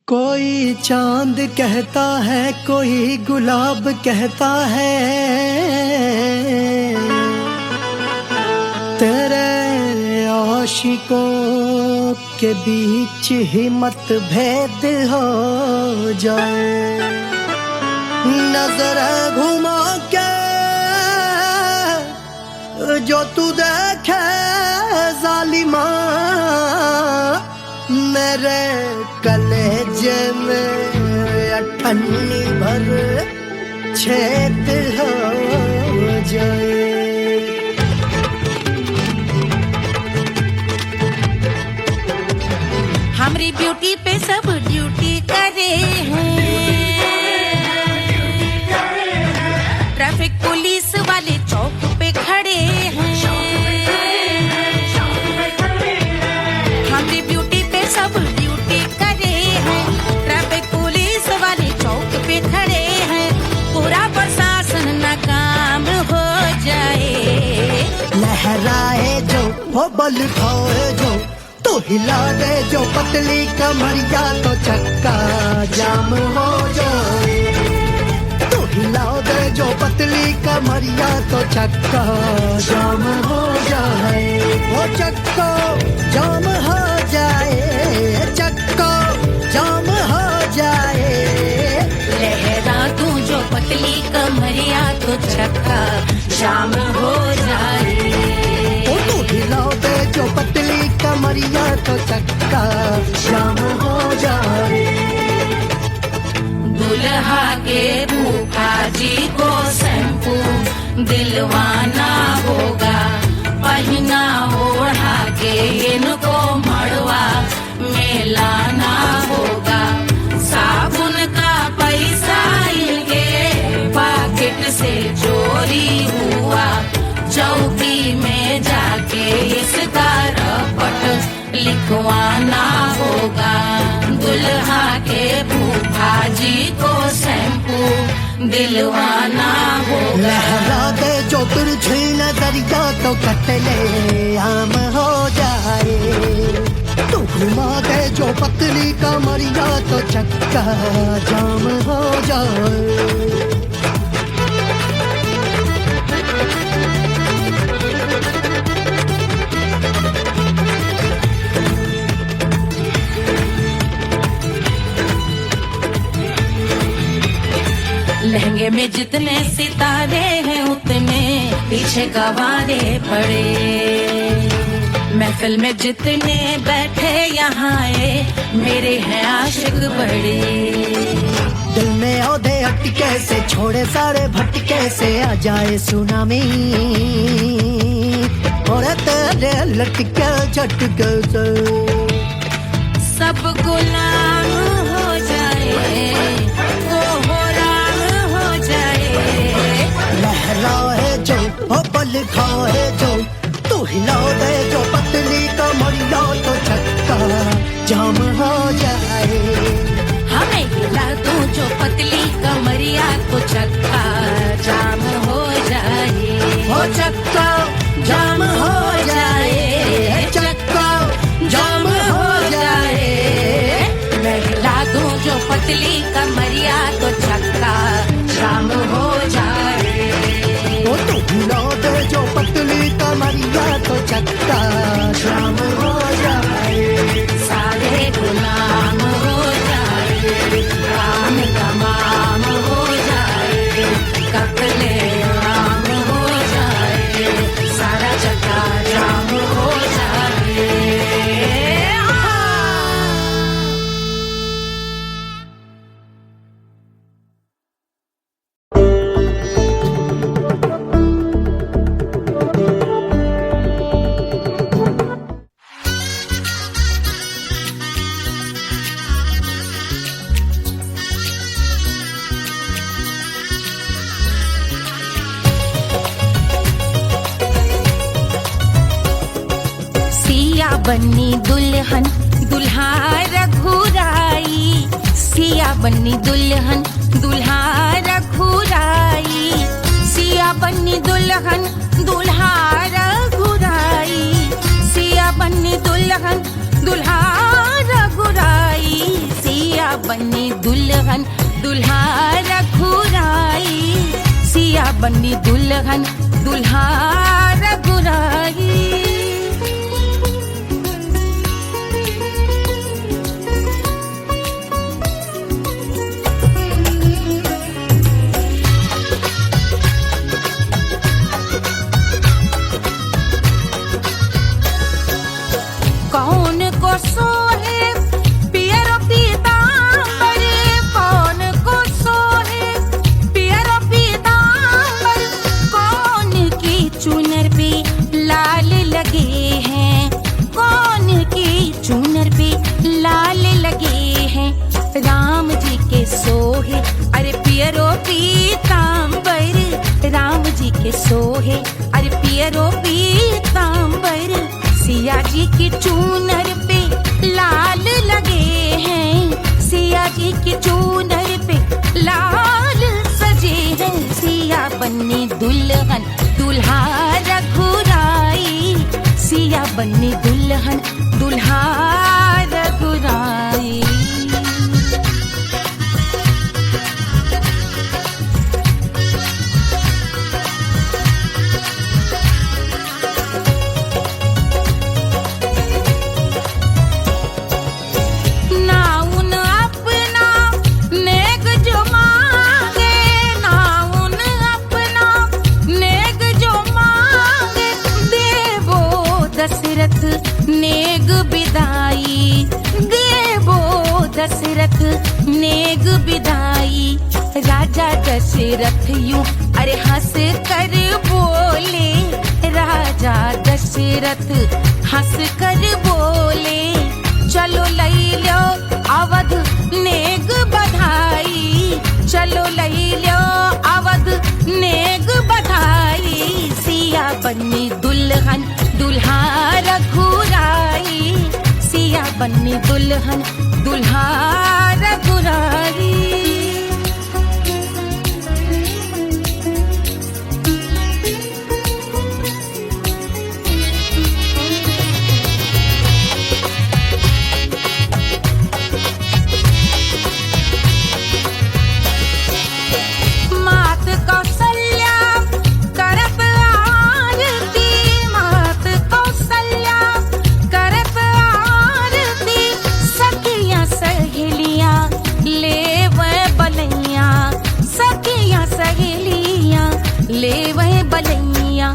कोई चांद कहता है, कोई गुलाब कहता है, तेरे आशिकों के बीच ही मतभेद हो जाए। नजर घुमा के जो तू देखे जालिमा, मेरे कलेजे में अठन्नी भर छेद हो जाए। हमारी ब्यूटी पे सब ड्यूटी करे हैं, ट्रैफिक पुलिस वाले चौक पे खड़े हैं। हमारी ब्यूटी पे सब ड्यूटी करे हैं, ट्रैफिक पुलिस वाले चौक पे खड़े हैं। पूरा प्रशासन नाकाम हो जाए। लहराए जो वो बल खाए जो, तो हिला दे जो पतली कमरिया, तो चक्का जाम हो जाए। तो हिला दे जो पतली कमरिया, तो चक्का जाम हो जाए। वो चक्का जाम हो जाए, चक्का जाम हो जाए। लहरा तू जो पतली कमरिया, तो चक्का जाम हो जाए। तो हिला दे जो पतली कमरिया, तो चक्का जाम हो जाए। दुल्हा के फूफा जी को शैम्पू दिलवाना होगा, पहना ओढ़ा के इनको मड़वा में लाना होगा। साबुन का पैसा इनके पॉकेट से चोरी हुआ, चौकी में जाके इसका रपट लिखवाना होगा। दुल्हा के फूफा जी को शैम्पू दिलवाना होगा। लहरा दे जो तिरछी नजरिया, तो कतले आम हो जाए। तू घुमा दे जो पतली कमरिया, तो चक्का जाम हो जाए। लहंगे में जितने सितारे हैं, उतने पीछे गवारे पड़े। महफिल में जितने बैठे यहाँ आए, मेरे हैं आशिक बड़े। दिल में औधे अटके से, छोड़े सारे भटके से, आ जाए सुनामी और तेरे लटके झटके से सब गुलाम हो जाए, वो हो राम हो जाए। लहराए जो वो बल खाए जो, तू हिला दे जो पतली कमरिया, तो चक्का जाम हो जाए। हमें हिला दूं जो पतली कमरिया, तो चक्का जाम हो जाए। वो चक्का जाम हो जाए, चक्का जाम हो जाए। मैं हिला दूं जो पतली कमरिया, तो चक्का जाम हो जाए। वो तू हिला दे जो पतली कमरिया, तो चक्का जाम हो जाए। सारे गुलाम हो जाए, काम तमाम हो जाए, कपले आम हो जाए, सारा चक्का जाम हो जाए। बन्नी दुल्हन दुल्हा रघुराई, सिया बन्नी दुल्हन दुल्हा रघुराई, सिया बन्नी दुल्हन दुल्हा रघुराई, सिया बन्नी दुल्हन दुल्हा रघुराई, सिया बनी दुल्हन दुल्हा रघुराई, सिया बनी दुल्हन दुल्हा रघुराई। कौन को सोहे पियरो पीतांबर, कौन को सोहे पियरो पीतांबर, कौन की चुनर पे लाल लगे हैं, कौन की चुनर पे लाल लगे हैं। राम जी के सोहे अरे पियरो पीतांबर, राम जी के सोहे अरे पियरो पीतांबर, सिया जी की चूनर पे लाल लगे हैं, सिया जी की चूनर पे लाल सजे हैं। सिया बनी दुल्हन दुल्हा रघुराई, सिया बनी दुल्हन दुल्हा रघुराई। नेग बिदाई देवो दशरथ नेग बिदाई, राजा दशरथ यूं अरे हंस कर बोले, राजा दशरथ हंस कर बोले, चलो लई लो अवध नेग बधाई, चलो लई लो अवध नेग बधाई। सिया बनी दुल्हन दुल्हा रघुराई, सिया बनी दुल्हन दुल्हा रघुराई। ले वह बलैया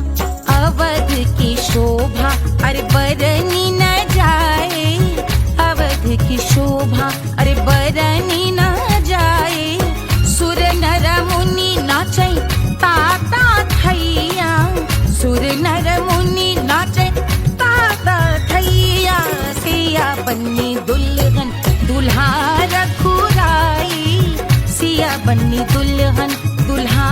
अवध की शोभा अरे बरनी न जाए, अवध की शोभा अरे बरनी न जाए। सुर नर मुनि नाचे ताता थैया, सुर नर मुनि नाचे ताता थैया। सिया बनी दुल्हन दुल्हा रघुराई, सिया बनी दुल्हन दुल्हा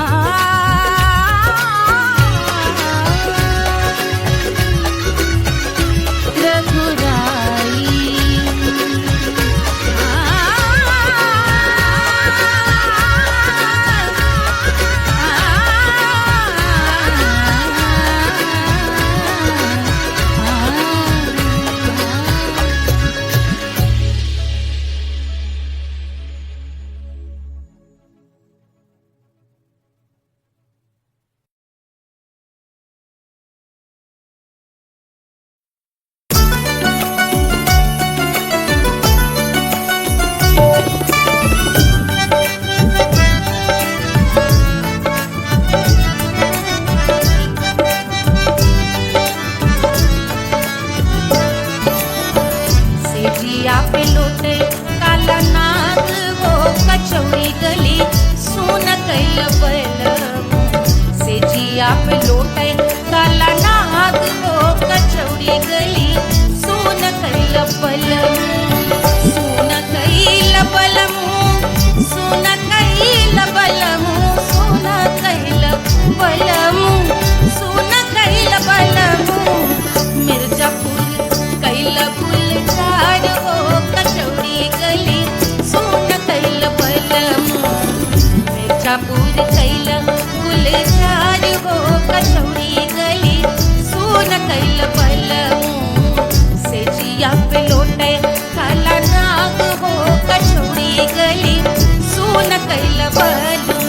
बलू।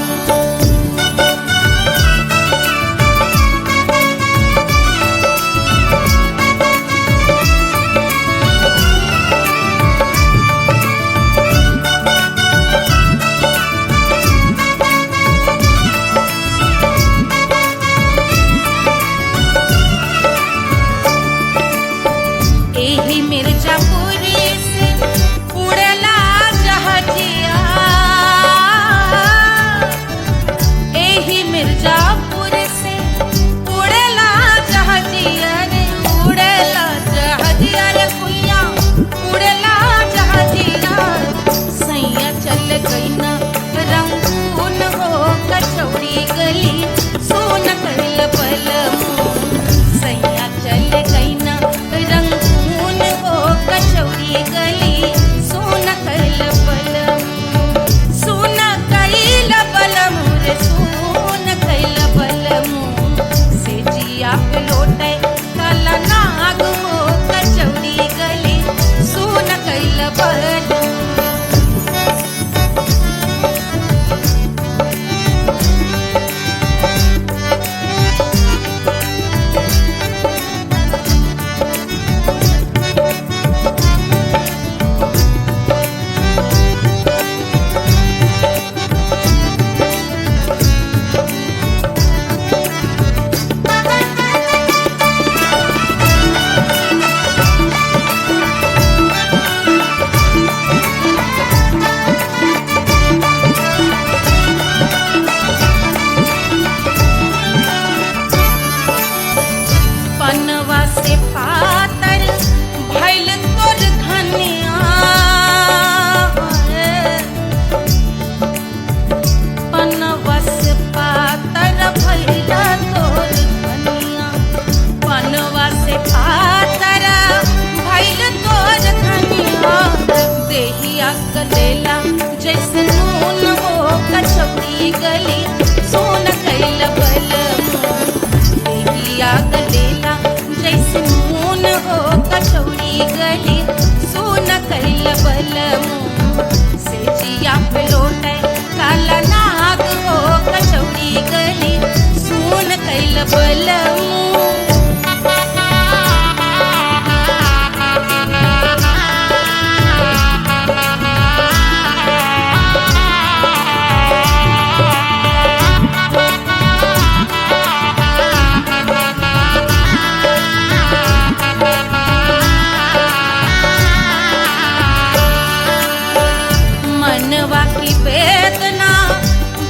एही मिर्जापुरी से उड़ेला जहाजिया, एही मिर्जापुर से उड़ेला जहाजिया रे, उड़ेला जहाजिया रे कुइया, उड़ेला जहाजिया। सैया चल गई ना रंगून हो कचौड़ी गली, सोन कइल बलमू। सैया चल गई ना रंगून हो कचौड़ी गली, सोन कइल बलमू। सोन कइल बलमू रे, सोन कइल बलमू। से जिया पे लोटे काला नाग हो कचौड़ी गली, सोन कइल बलमू। पनवा से पातर भइल तोर धनिया, पनवा से पातर भइल तोर धनिया, पनवा से पातर भइल तोर धनिया। देहिया गलेला जैसे नून हो कचौड़ी गली, सोन कइल बलमू। देहिया गलेला जैसे नून हो कचौड़ी गली, सोन कइल बलमू। से जिया पे लोटे काला नाग हो कचौड़ी गली, सोन कइल बलमू। मनवा की वेदना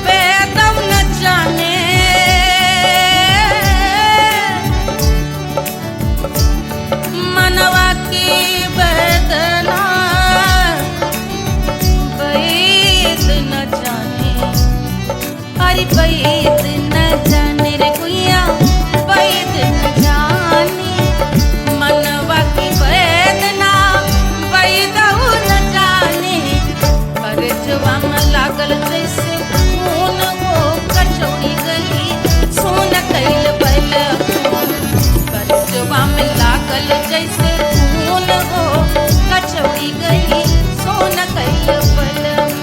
वेदम न जाने, मनवा की वेदना वेद न जाने। अरे वेद न जाने रे कुइया, वेद न जाने। मनवा की वेदना वेद न जाने। करजवा में लागल जैसे खून हो कचौड़ी गली, सोन कइल बलमू। करजवा में लागल जैसे खून हो कचौड़ी गली, सोन कइल बलमू।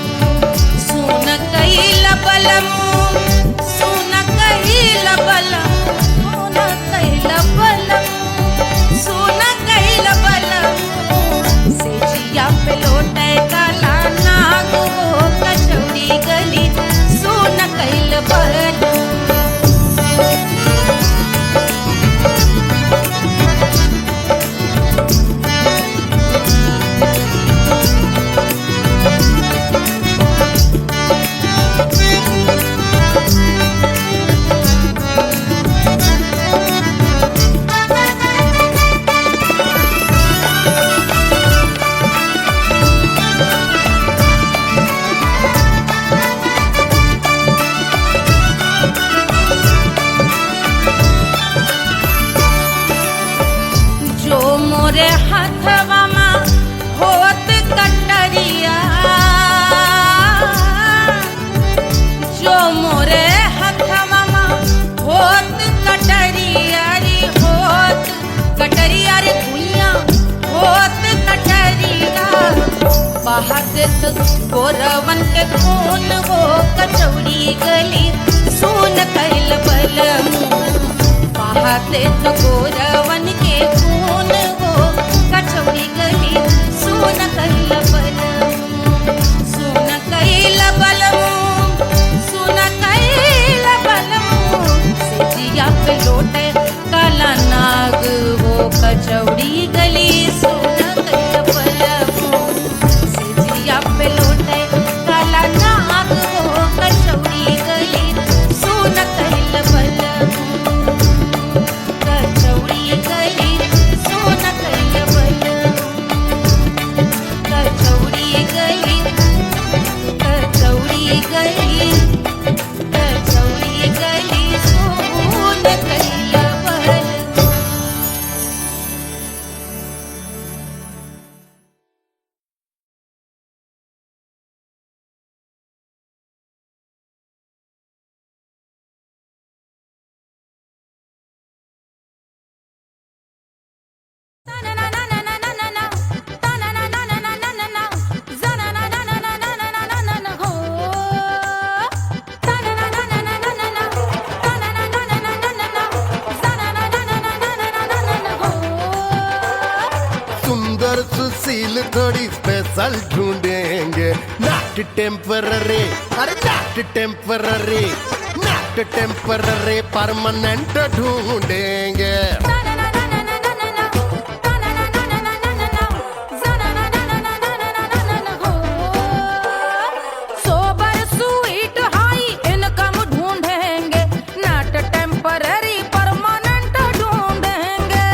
सोन कइल बलमू, सोन कइल बलमू, सोन कइल बलमू, सोन कइल बलमू। से जिया पे लोटे काला नाग हो कचौड़ी गोरवन के खून वो कचौड़ी गली सोन कैल बलमू बहाते तो गोरवन के खून वो कचौड़ी गली सोन कैल बलमू सोन कैल बलमू सोन कैल बलमू सिजिया पे लोटे काला नाग वो कचौड़ी गली सोन कैल बलमू सिजिया पे लोटे काला नाग वो कचौड़ी गली सोन कैल बलमू कचौड़ी गली सोन कैल बलमू कचौड़ी गली कचौड़ी गली कचौड़ी गली सोन कैल बलमू सुंदर सुशील थोड़ी स्पेशल ढूंढेंगे नॉट टेम्पररी अरे not temporary not temporary permanent ढूंढेंगे सोबर स्वीट हाई इनकम ढूंढेंगे नॉट टेम्पररी परमानेंट ढूंढेंगे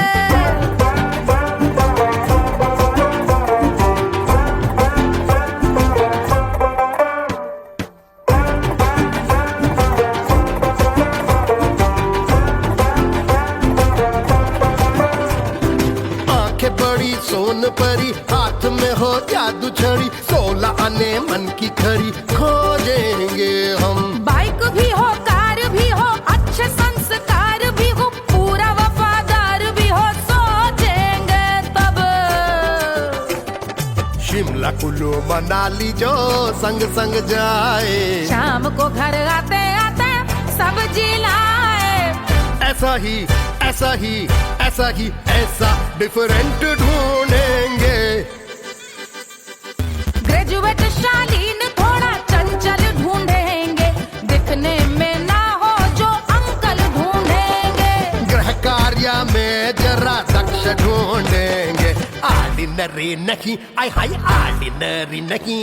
आंखें बड़ी सोन परी हाथ में हो जादू छड़ी 16 आने मन की खरी खोजेंगे हम बाइक भी हो कार भी हो अच्छे संस्कार भी हो पूरा वफादार भी हो सोचेंगे तब शिमला कुल्लू मनाली जो संग संग जाए शाम को घर आते आते सब्जी लाए ऐसा ही ऐसा ही ऐसा ही ऐसा डिफरेंट ढूंढेंगे ग्रेजुएट शालीन थोड़ा चंचल ढूंढेंगे दिखने में ना हो जो अंकल ढूंढेंगे गृह कार्य में जरा दक्ष ढूंढेंगे ऑर्डिनरी नहीं आई हाई ऑर्डिनरी नहीं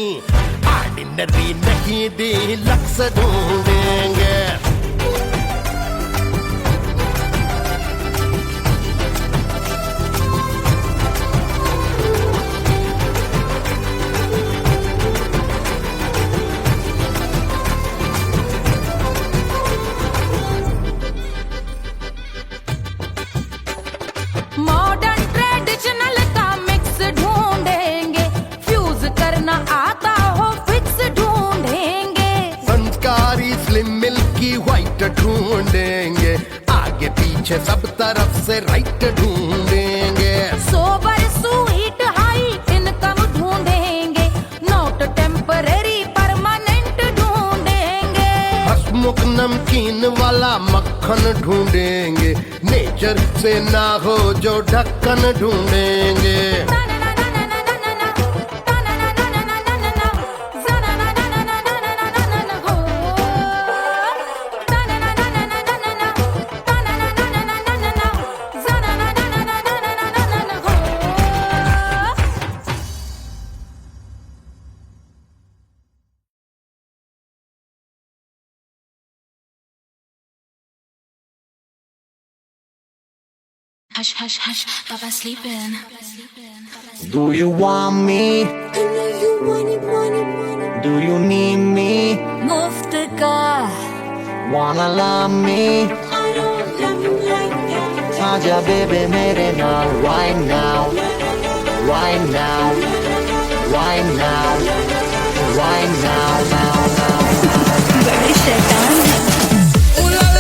ऑर्डिनरी नहीं डीलक्स ढूंढेंगे मॉडर्न ट्रेडिशनल का मिक्स ढूंढेंगे फ्यूज करना आता हो फिक्स ढूंढेंगे संस्कारी स्लिम मिल्की व्हाइट ढूंढेंगे आगे पीछे सब तरफ से राइट ढूंढेंगे सोबर स्वीट हाई इनकम ढूंढेंगे नॉट टेम्पररी परमानेंट ढूंढेंगे हसमुख नमकीन वाला मक्खन ढूंढेंगे नेचर से ना हो जो ढक्कन ढूंढेंगे Hush, hush, hush, Baba sleeping. Do you want me? Do you need me? मुफ्त का Wanna love me? Aja baby mere naal right now, right now, right now, right now, now, now. बड़े शैतान हैं।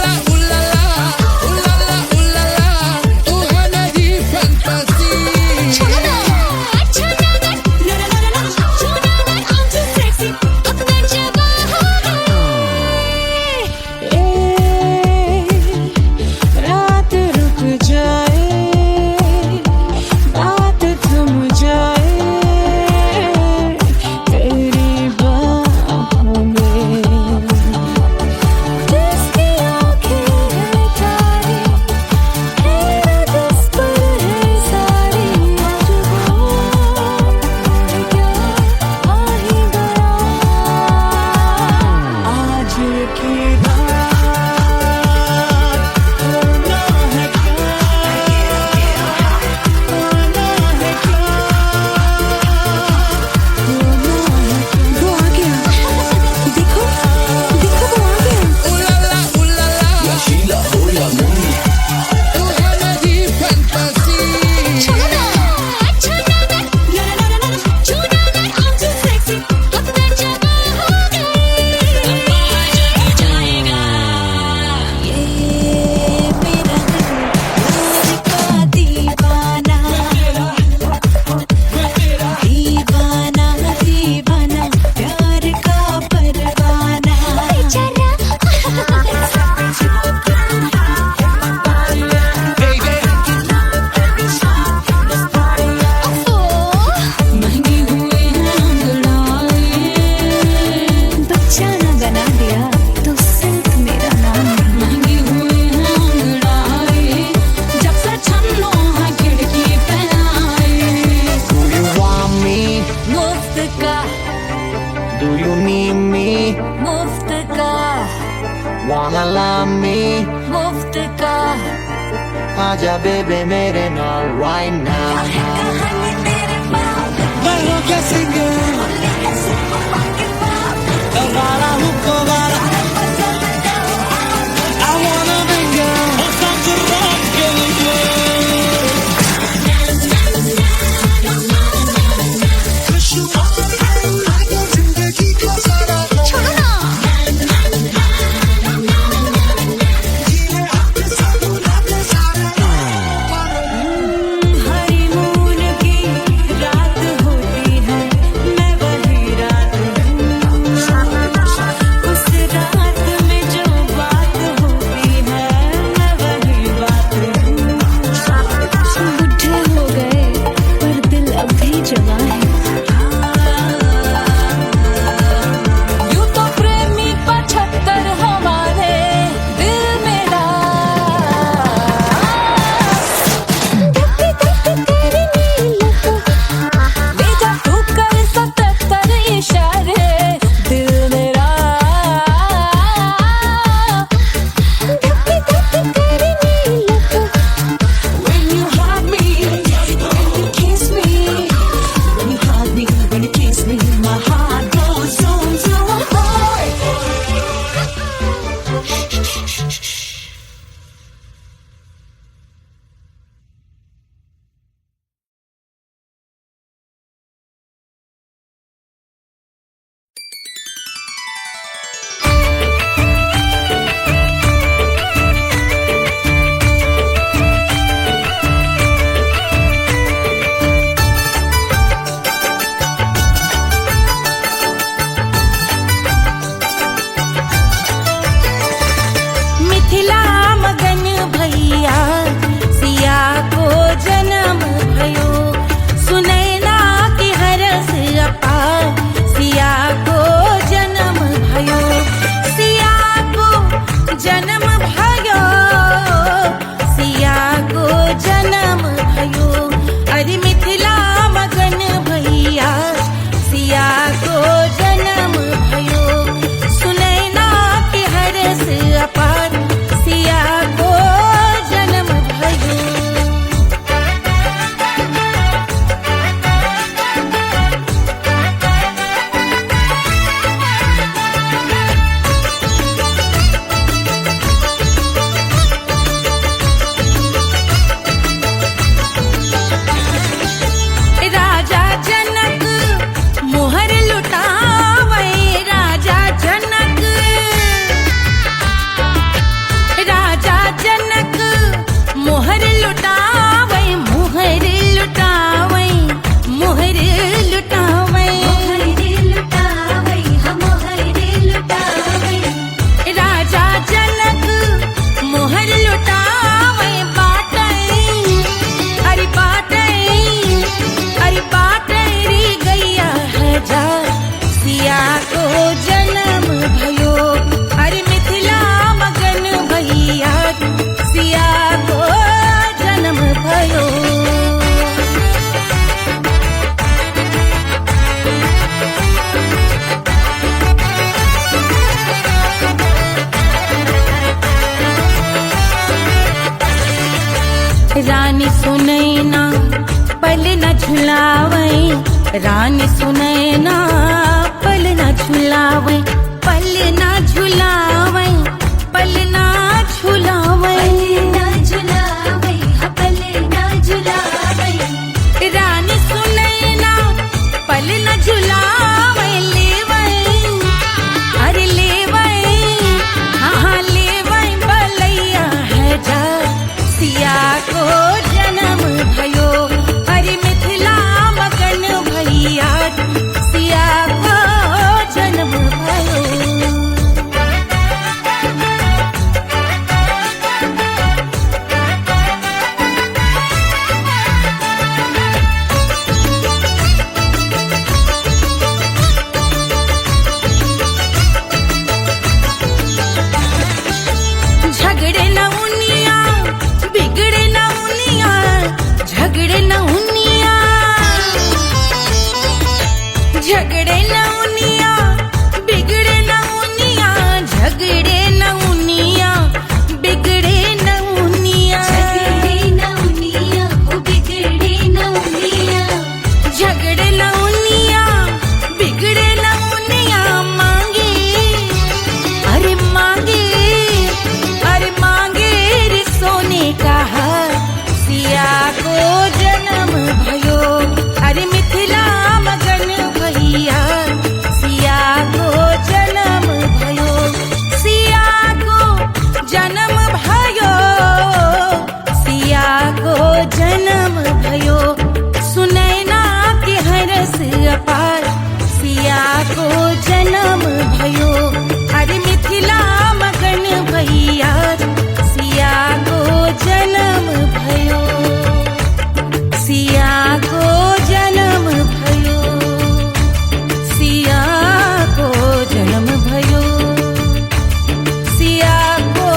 Sexy Do you need me? मुफ्त का Wanna love me? मुफ्त का आजा बेबे मेरे नाल right now. कहानी तेरे बाप मैं हूँ कैसे वाला हूँ कोवाला I wanna bring girl और साथ रात के लिए जिंदगी का सारा छोड़ो ना हनीमून की रात होती है मैं वही रात हूँ उस रात में जो बात होती है मैं वही बात हूँ बुढ़े हो गए पर दिल अभी जवा है यूं तो प्रेमी 75 हमारे दिल मेरा गप्पी गप्पी तेरी नीलता ले जा तू कर 77 इशारे दिल मेरा गप्पी गप्पी तेरी नीलता When you hug me, when you kiss me, when you hug me, when you kiss me, my heart goes zoom zoom. Mithila मगन भैया सिया को जन्म भयो सुनैना की हरस अपार सिया को जन्म भयो सिया को जन्म भयो सिया को जन्म भयो अरे मिथिला मगन भैया सिया को जन्म भयो सुनैना की हरस अपार सिया को जन्म भयो राजा जनक मोहर लुटावे राजा जनक राजा जनक मोहर लुटावे मोहर लुटावे मोहर लुटावे राजा जनक मोहर लुटावे बाटै अरे बाटै री गैया हजार सिया को जन्म भयो अरे मिथिला मगन भैया सिया को जन्म भयो रानी सुनैना पल न झुलावे रानी सुनैना पल न झुलावे पल न झुलावे पल न झुलावे रानी सुनैना पल न झुलावे लेवे अरे लेवे हाँ लेवे बलैया है जा सिया को जन्म भयो अरे मिथिला मगन भैया सिया को भयो अरे मिथिला मगन भैया सिया को जन्म भयो सिया को जन्म भयो सिया को जन्म भयो सिया को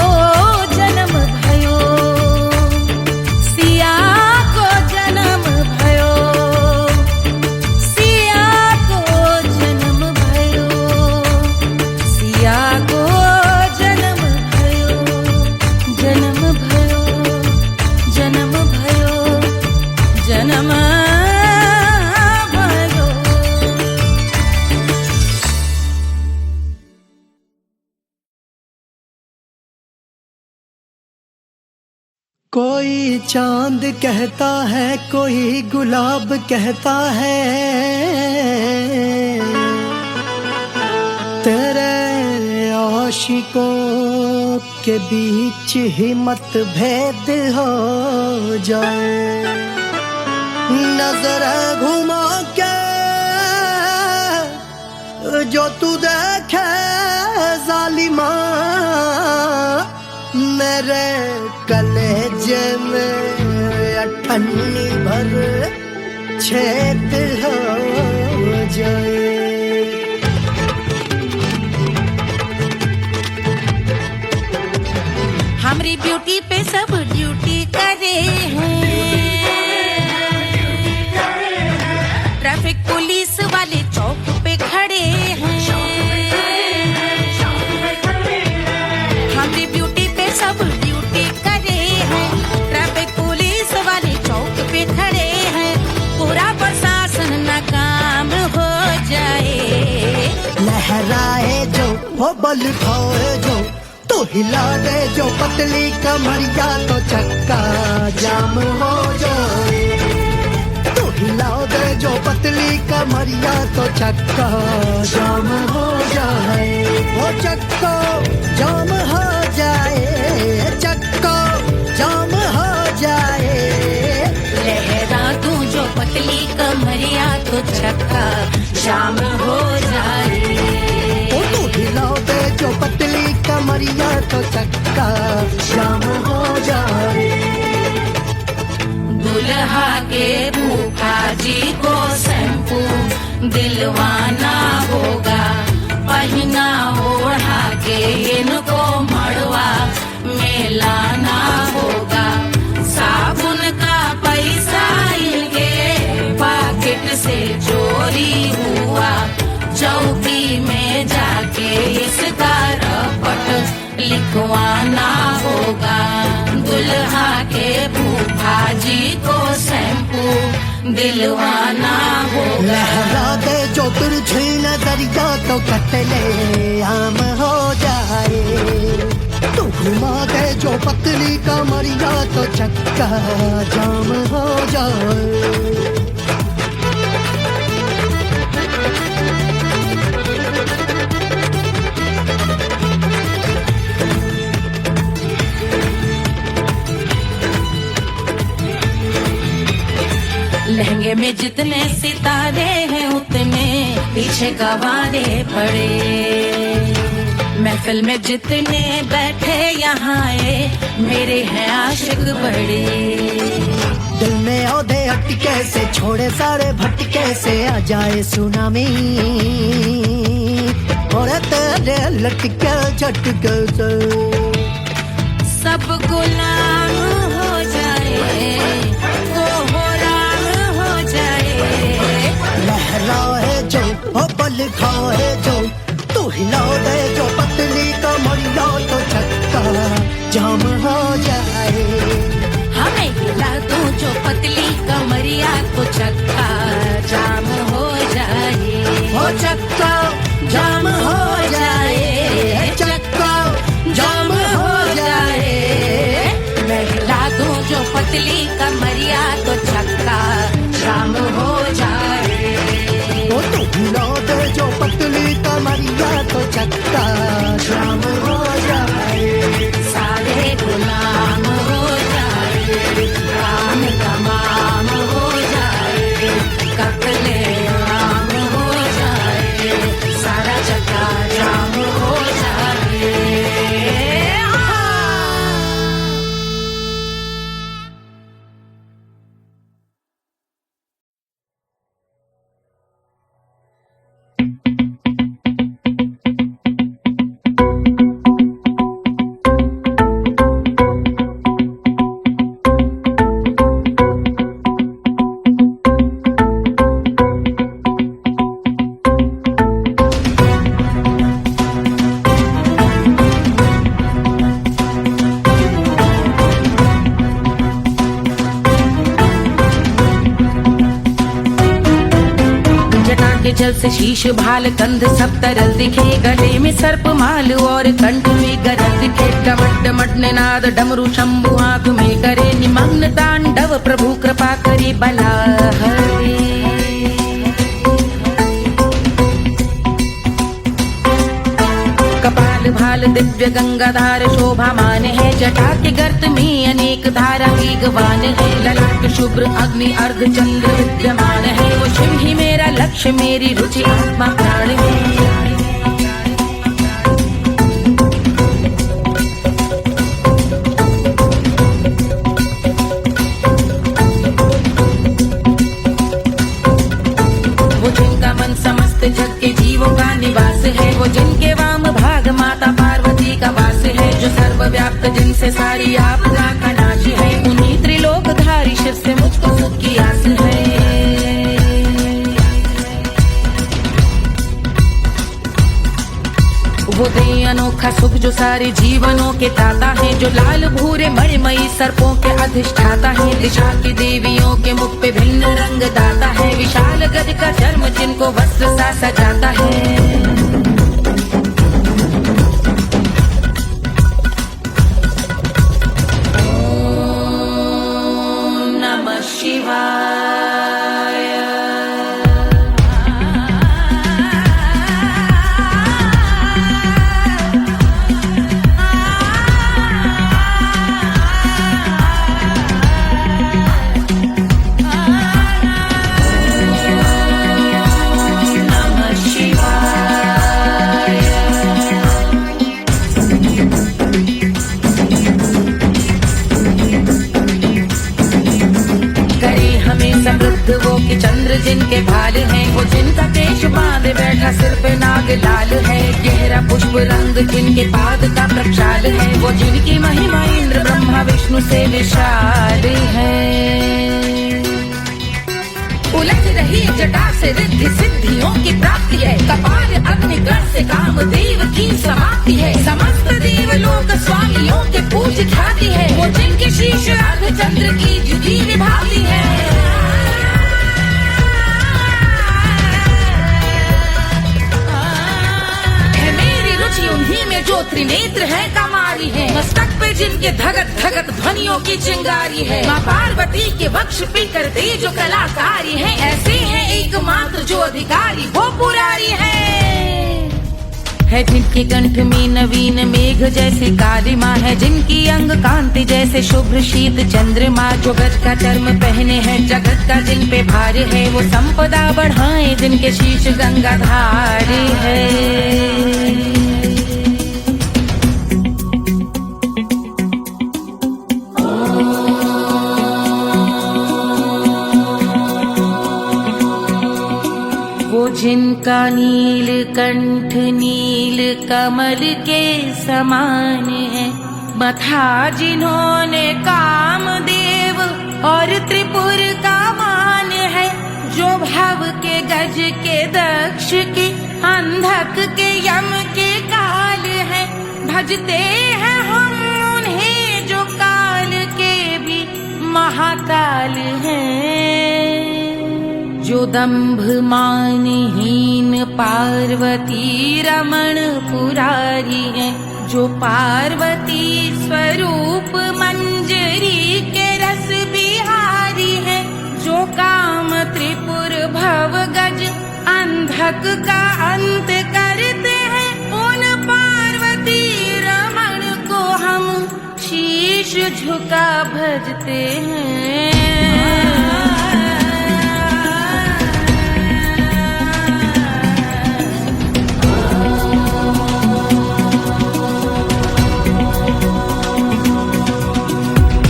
जन्म भयो सिया को जन्म भयो सिया को जन्म भयो सिया को जन्म भयो जन्म भयो जन्म भयो जन्म भयो कोई चांद कहता है कोई गुलाब कहता है तेरे आशिकों के बीच ही मतभेद हो जाए नजर घुमा के जो तू देखे जालिमा मेरे कलेजे में अठन्नी भर छेद हो जाए हमारी ब्यूटी पे सब ड्यूटी करे हैं ट्रैफिक पुलिस वाले चौक पे खड़े हैं हमारी ब्यूटी पे सब ड्यूटी करे हैं ट्रैफिक पुलिस वाले चौक पे खड़े हैं पूरा प्रशासन नाकाम हो जाए लहराए जो वो बल खाए जो तो हिला दे जो पतली कमरिया तो चक्का जाम हो जाए तो हिला दे जो पतली कमरिया तो चक्का जाम हो जाए वो चक्का जाम हो जाए चक्का जाम हो जाए लहरा तू जो पतली कमरिया तो चक्का जाम हो जाए ओ तो हिला दे जो पतली कमरिया तो चक्का जाम हो जाए दुल्हा के फूफा जी को शैम्पू दिलवाना होगा पहना ओढ़ा के इनको मड़वा में लाना होगा साबुन का पैसा इनके पाकिट से चोरी हुआ चौकी में जाके इसका रपट लिखवाना होगा दुल्हा के फूफा जी को शैम्पू दिलवाना होगा लहरा दे जो तिरछी नजरिया तो कतले आम हो जाए तू घुमा दे जो पतली कमरिया तो चक्का जाम हो जाए लहंगे में जितने सितारे हैं उतने पीछे गवारे पड़े महफिल में जितने बैठे यहाँ आए मेरे हैं आशिक बड़े दिल में औधे हटके से छोड़े सारे भटके से आ जाए सुनामी और तेरे लटके झटके से सब गुलाम हो जाए वो राम हो जाए लहराए जो ओ बल खाए जो तू हिला दे जो पतली कमरिया तो चक्का जाम हो जाए हमें हिला दो जो पतली कमरिया तो चक्का जाम हो जाए हो चक्का जाम हो जाए चक्का जाम हो जाए मैं हिला दूं जो पतली कमरिया तो चक्का जाम हो जाए ओ तू हिला दे जो पतली कमरिया तो चक्का जाम हो जाए सारे गुलाम हो जाए काम तमाम हो जाए कत्ले आम हो जाए सारा चक्का जाम अंचल से शीश भाल कंध सब तरल दिखे, गले में सर्प माल और कंठ में गरज दिखे। डमट डमट निनाद डमरू शंभु आंख में करे निमग्न तांडव, प्रभु कृपा करे बला हरे। कपाल भाल दिव्य गंगाधार शोभामान है, जटा के गर्त में अनेक धारा वेगवान है। ललाट शुभ्र अग्नि अर्ध चंद्र विद्यमान है, वो शिव ही मेरा लक्ष्य मेरी रुचि आत्मा प्राण है। वो जिनका मन समस्त जग के जीवों का निवास है, वो जिनके वाम भाग माता पार्वती का वास है। जो सर्वव्याप्त जिनसे सारी आपदा का नाश है, उन्हीं त्रिलोकधारी शिव से मुझको सुख की आस है। वो दे अनोखा सुख जो सारे जीवनों के दाता है, जो लाल भूरे मणिमयी सर्पों के अधिष्ठाता है। दिशा की देवियों के मुख पे भिन्न रंग दाता है, विशाल गज का चर्म जिनको वस्त्र सा सजाता है। ओम नमः शिवाय। समृद्ध वो कि चंद्र जिनके भाल हैं, वो जिनका केश बांधे बैठा सिर पे नाग लाल है। गहरा पुष्प रंग जिनके पाद का प्रक्षाल है, वो जिनकी महिमा इंद्र ब्रह्मा विष्णु से विशाल है। उलझ रही जटा से रिद्धि सिद्धियों की प्राप्ति है, कपाल अग्निग्रह से कामदेव की समाप्ति है। समस्त देवलोक स्वामियों के पूज ख्याति है, वो जिनके शीश अर्ध चंद्र की जुदी विभाती है। उन्हीं में जो त्रिनेत्र है कमारी है, मस्तक पे जिनके धगत धगत ध्वनियों की चिंगारी है। माँ पार्वती के वक्ष पे करते जो कलाकारी है, ऐसे है एकमात्र जो अधिकारी वो पुरारी है। जिनके कंठ में नवीन मेघ जैसे काली माँ है, जिनकी अंग कांति जैसे शुभ्र शीत चंद्रमा। जो गज का चर्म पहने हैं जगत का जिन पे भार है, वो संपदा बढ़ाए जिनके शीश गंगाधार है। जिनका नील कंठ नील कमल के समान है, मथा जिन्होंने कामदेव और त्रिपुर का मान है। जो भव के गज के दक्ष के अंधक के यम के काल है, भजते हैं हम उन्हें जो काल के भी महाकाल हैं। जो दंभ मानहीन पार्वती रमण पुरारी है, जो पार्वती स्वरूप मंजरी के रस बिहारी है। जो काम त्रिपुर भव गज अंधक का अंत करते हैं, उन पार्वती रमण को हम शीश झुका भजते हैं।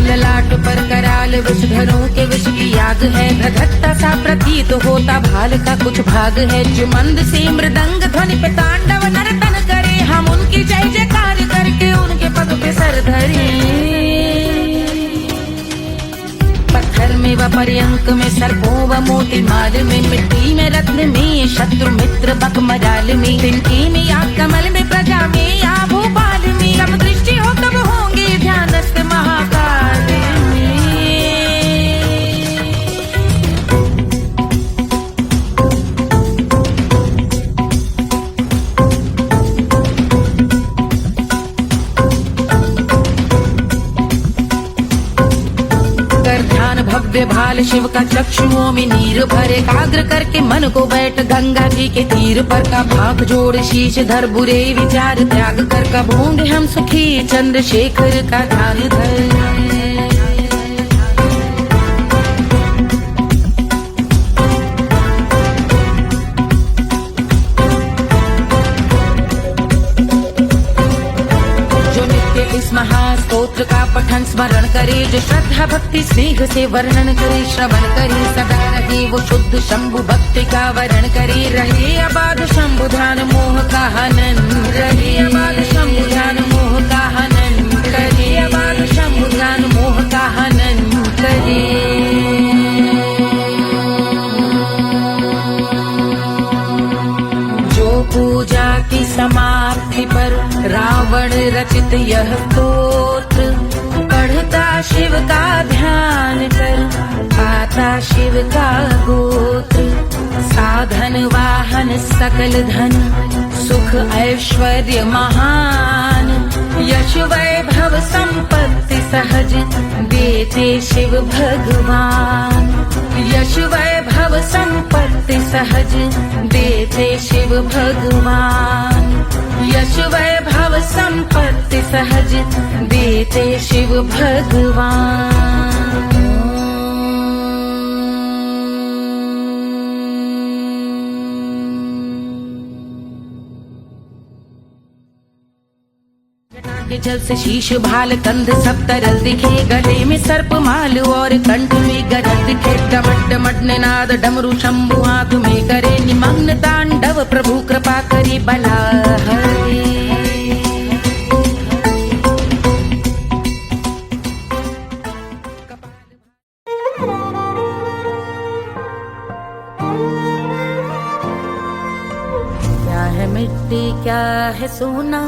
ललाट पर कराल विषधरों के विष की याद है, धधकता सा प्रतीत होता भाल का कुछ भाग है। जो मंद से मृदंग ध्वनि पे तांडव नर्तन करे, हम उनकी जय जयकार करके उनके पद पे सर धरे। पत्थर में व पर्यंक में सर्पों व मोती माल में, मिट्टी में रत्न में शत्रु मित्र बक मजाल में, तिनके में या कमल में प्रजा में या भोपाल में। जब दृष्टि हो तब होंगे ध्यानस्थ महाकाल में। भव्य भाल शिव का चक्षुओं में नीर भरे, एकाग्र करके मन को बैठ गंगा जी के तीर पर का हाथ जोड़ शीश धर, बुरे विचार त्याग कर का भूंग हम सुखी चंद्रशेखर का ध्यान धर। इस महास्तोत्र का पठन स्मरण करे, जो श्रद्धा भक्ति स्नेह से वर्णन करे, श्रवण करे सदा रहे वो शुद्ध शंभु भक्ति का वर्ण करे, रहे अबाध शंभु ध्यान मोह का हनन, रहे अबाध शंभु ध्यान मोह का हनन करे, अबाध शंभु ध्यान मोह का हनन करे। पूजा की समाप्ति पर रावण रचित यह स्तोत्र, पढ़ता शिव का ध्यान कर पाता शिव का गोत्र, साधन वाहन सकल धन सुख ऐश्वर्य महान, यश वैभव संपत्ति सहज देते शिव भगवान, यश वैभव संपत्ति सहज देते शिव भगवान, यश वैभव संपत्ति सहज देते शिव भगवान। के जल से शीश भाल कंध सब तरल दिखे, गले में सर्प माल और कंठ में गरज दिखे, डमट डमट निनाद डमरू शंभु हाथ में करे, निमग्न तांडव प्रभु कृपा करी बला हरे। क्या है मिट्टी क्या है सोना,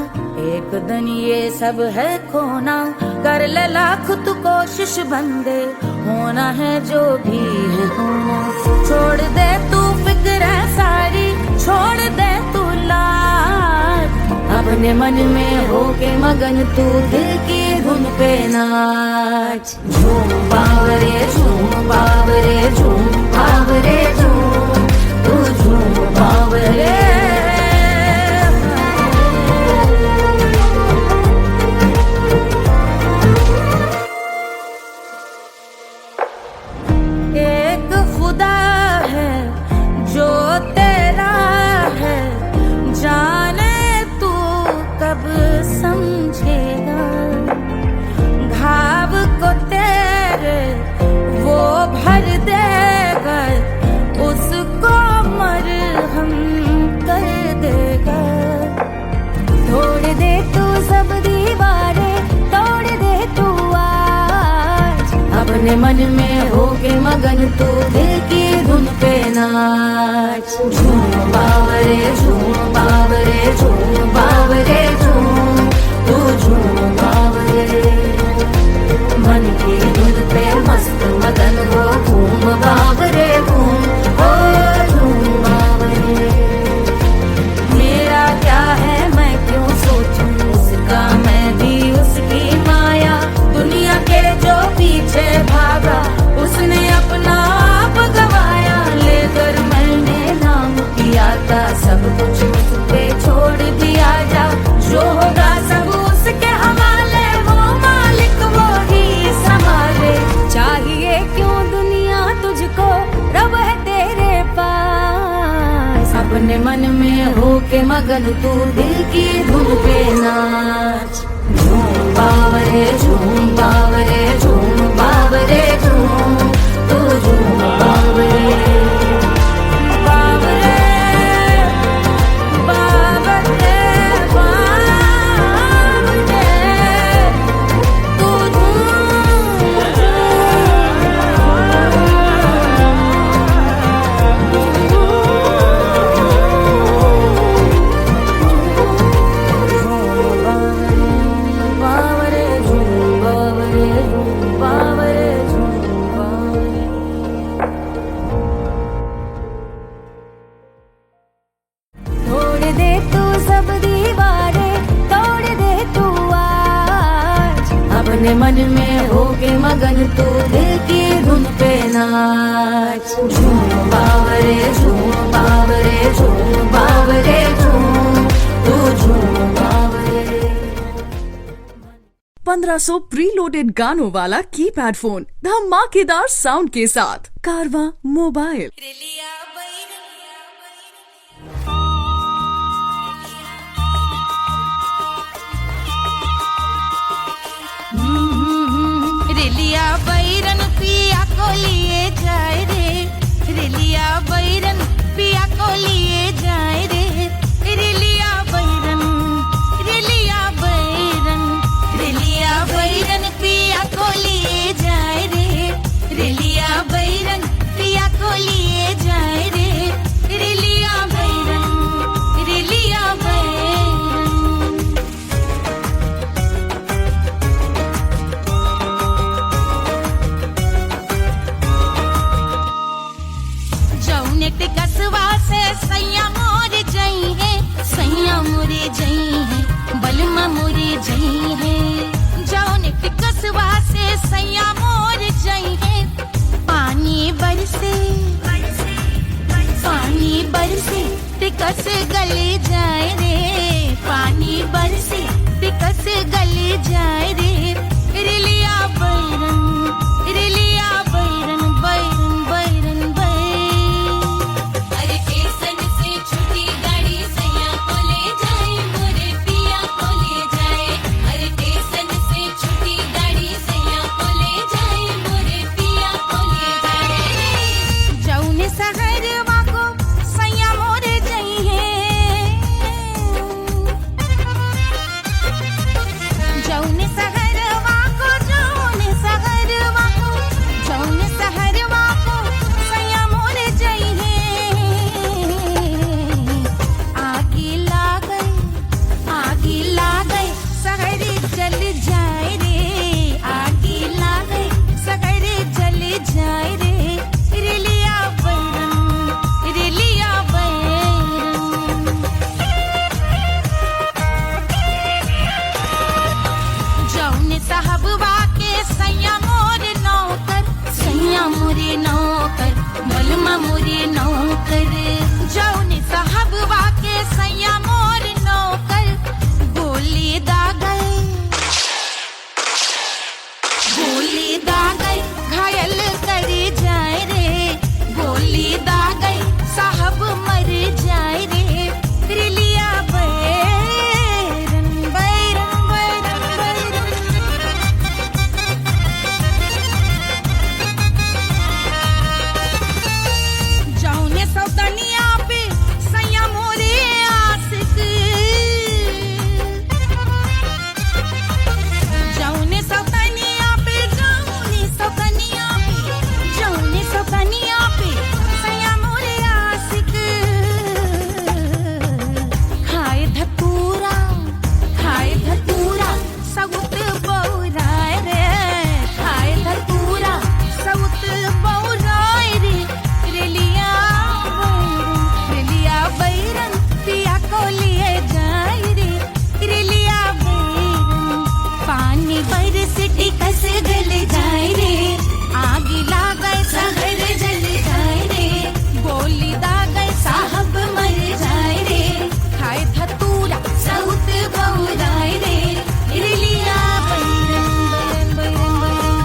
एक दिन ये सब है खोना, कर ले लाख तू कोशिश बंदे, होना है जो भी है होना, छोड़ दे तू फिक्र सारी, छोड़ दे तू लाज, अपने मन में होके मगन तू दिल की धुन पे नाच, झूम बावरे झूम बावरे झूम बावरे झूम, तू झूम बावरे। अपने मन में होके मगन तू दिल की धुन पे नाच, झूम बावरे झूम बावरे झूम बावरे झूम, तू झूम बावरे, मन की धुन पे मस्त मगन हो घूम बावरे घूम, ओ झूम बावरे। मेरा क्या है मैं क्यों सोचूं उसका, मैं भी उसकी माया, दुनिया के जो पीछे भागा उसने अपना आप गवाया, लेकर मैंने नाम किया था सब कुछ उस पे छोड़ दिया, जा जो होगा सब उसके हवाले, वो मालिक वो ही संभाले, चाहिए क्यों दुनिया तुझको, रब है तेरे पास, अपने मन में होके मगन तू दिल की धुन पे नाच, झूम बावरे झूम बावरे झूम बावरे झूम, तू झूम बावरे बावरे बावरे बावरे, तू बावरे झूम बावरे झूम बावरे झूम। अपने मन में होके मगन तू दिल की धुन पे नाच। झूम बावरे झूम बावरे झूम बावरे झूम, तू झूम बावरे। 1500 प्रीलोडेड गानों वाला कीपैड फोन धमाकेदार साउंड के साथ कारवा मोबाइल। रेलिया बैरन पिया को लिए जाए रे, रेलिया बैरन पिया को लिए जाए रे, रेलिया बैरन, रेलिया बैरन, रेलिया बैरन पिया को लिए जाए रे, रेलिया बैरन पिया को लिए जाए रे, रेलिया बैरन, रेलिया बैरन। जौनेट कसवा से सैया मोर जई है, सैया मोरे जई है, बलमा मोरे जई है। जौनेट कसवा से सैया मोर जई है, पानी बरसे, पानी बरसे तिकस गले जाए रे, पानी बरसे तिकस गले जाए रे, रेलिया बैरन, रेलिया बैरन, बैरन बैरन बैरन। अरे स्टेशन से छुट्टी गाड़ी सैया को ले जाए, मोरे पिया को ले जाए। अरे स्टेशन से छुट्टी गाड़ी सैया को ले जाए, मोरे पिया को ले जाए। जौने सहरवा को सैया मोरे जई है, जौने सहरवा को, जौने सहरवा को, जौने सहरवा को सैया मोरे जई है। आगे लागल, आगे लागल सहर जल जाए रे, आगे लागल सहर जल जाए रे, रेलिया बैरन, रेलिया बैरन। जौने साहबवा के सैया मोर नौकर, सैया मोरे नौकर, बलमा मोरे नौकर। जौने साहबवा के सैया मोर नौकर, गोली दागल, गोली दागल घायल करे जाए रे, गोली दागल साहब मर जाए रे, रेलिया बैरन, बैरन बैरन बैरन। जौने सौतनिया पे सैया मोरे आशिक, जौने सौतनिया पे, जौने सौतनिया पे, जौने सौतनिया पे सैया मोरे आशिक। खाए धतूरा, खाए धतूरा सउत बौराय रे, खाए धतूरा सउत बौराय रे, रेलिया बैरन, रेलिया बैरन पिया को लिए जाए रे, रेलिया बैरन। पानी बरस टिकस गल जाए रे, आग लागल सहर जल जाए रे, गोली दागल साहब मर जाए रे, खाए धतूरा सउत बौराय रे, रेलिया बैरन, बैरन बैरन बैरन,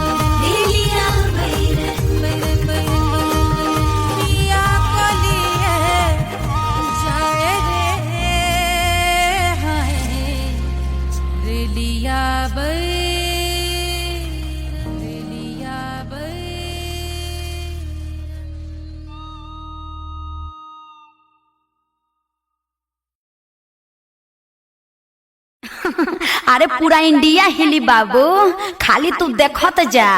रेलिया बैरन, बैरन बैरन बैरन। पिया को लिए जाए रे, हाय रेलिया बैरन, रेलिया बैरन। अरे पूरा इंडिया हिली बाबू, खाली तू देखत जा।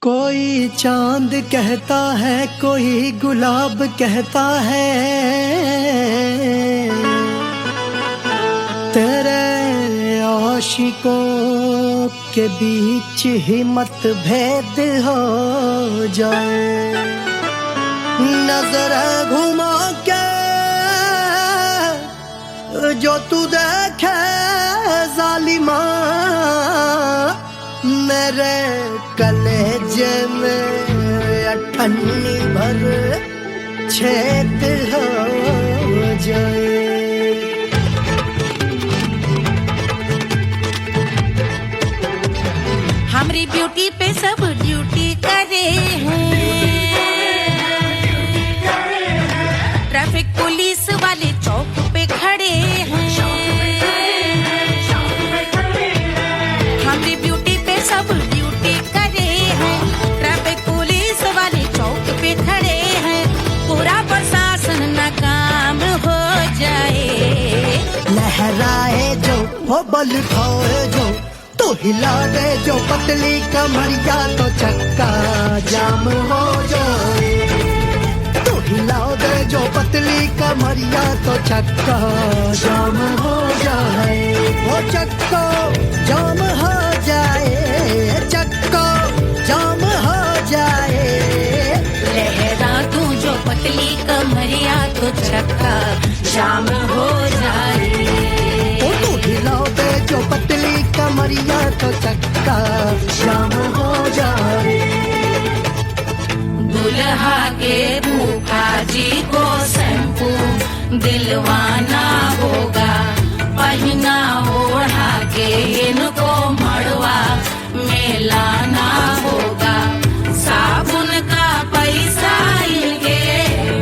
कोई चांद कहता है, कोई गुलाब कहता है, तेरे आशिकों के बीच ही मतभेद हो जाए। नजर घुमा के जो तू देखे जालिमा मेरे कलेजे में अठन्नी भर छेद हो जाए। हमारी ब्यूटी पे सब ड्यूटी करे हैं, ट्रैफिक पुलिस वाले चौक पे खड़े हैं। हमारी ब्यूटी पे सब ड्यूटी करे हैं, ट्रैफिक पुलिस वाले चौक पे खड़े हैं। पूरा प्रशासन नाकाम हो जाए। लहराए जो वो बल खाए जो तो हिला दे जो पतली कमरिया तो चक्का जाम हो जाए। तो हिला दे जो पतली कमरिया तो चक्का जाम हो जाए। वो चक्का जाम हो जाए, चक्का जाम हो जाए। लहरा तू जो पतली कमरिया तो चक्का जाम हो जाए। ओ तो हिला दे जो पतली कमरिया तो चक्का जाम हो जाए। दुल्हा के फूफा जी को शैम्पू दिलवाना होगा, पहना ओढ़ा के इनको मड़वा में लाना होगा। साबुन का पैसा इनके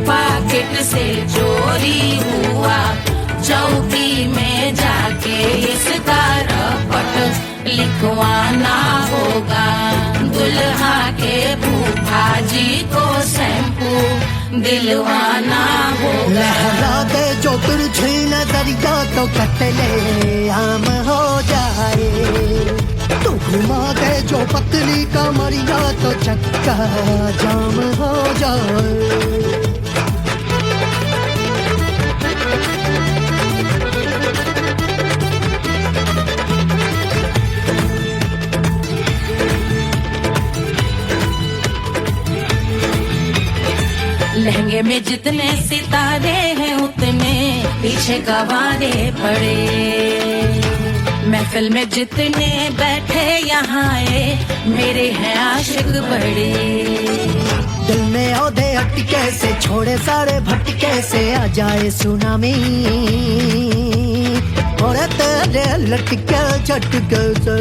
पॉकेट से चोरी हुआ, चौकी में जाके इसका रपट लिखवाना होगा। दुल्हा के फूफा जी को शैम्पू दिलवाना होगा। लहरा दे जो तिरछी नजरिया तो कतले आम हो जाए। तू घुमा दे जो पतली कमरिया तो चक्का जाम हो जाए। लहंगे में जितने सितारे हैं उतने पीछे गवारे पड़े। महफिल में जितने बैठे यहाँ आए मेरे हैं आशिक बड़े। दिल में औधे अटके से छोड़े सारे भटके से आ जाए सुनामी। और तेरे लटके झटके से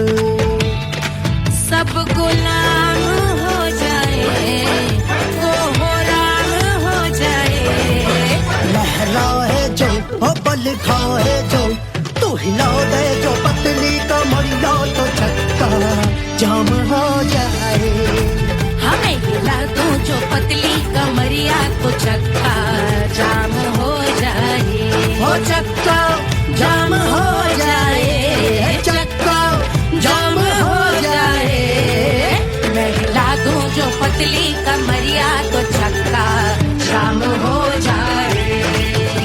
सब गुलाम हो जाए, वो हो राम हो जाए। लहराए जो ओ बल खाए जो तू हिला दे जो पतली कमरिया तो चक्का जाम हो जाए। हमें हिला दो जो पतली कमरिया तो चक्का जाम हो जाए। हो चक्का जाम हो जाए, चक्का जाम हो जाए। मैं हिला दूं जो पतली कमरिया तो चक्का जाम हो जाए।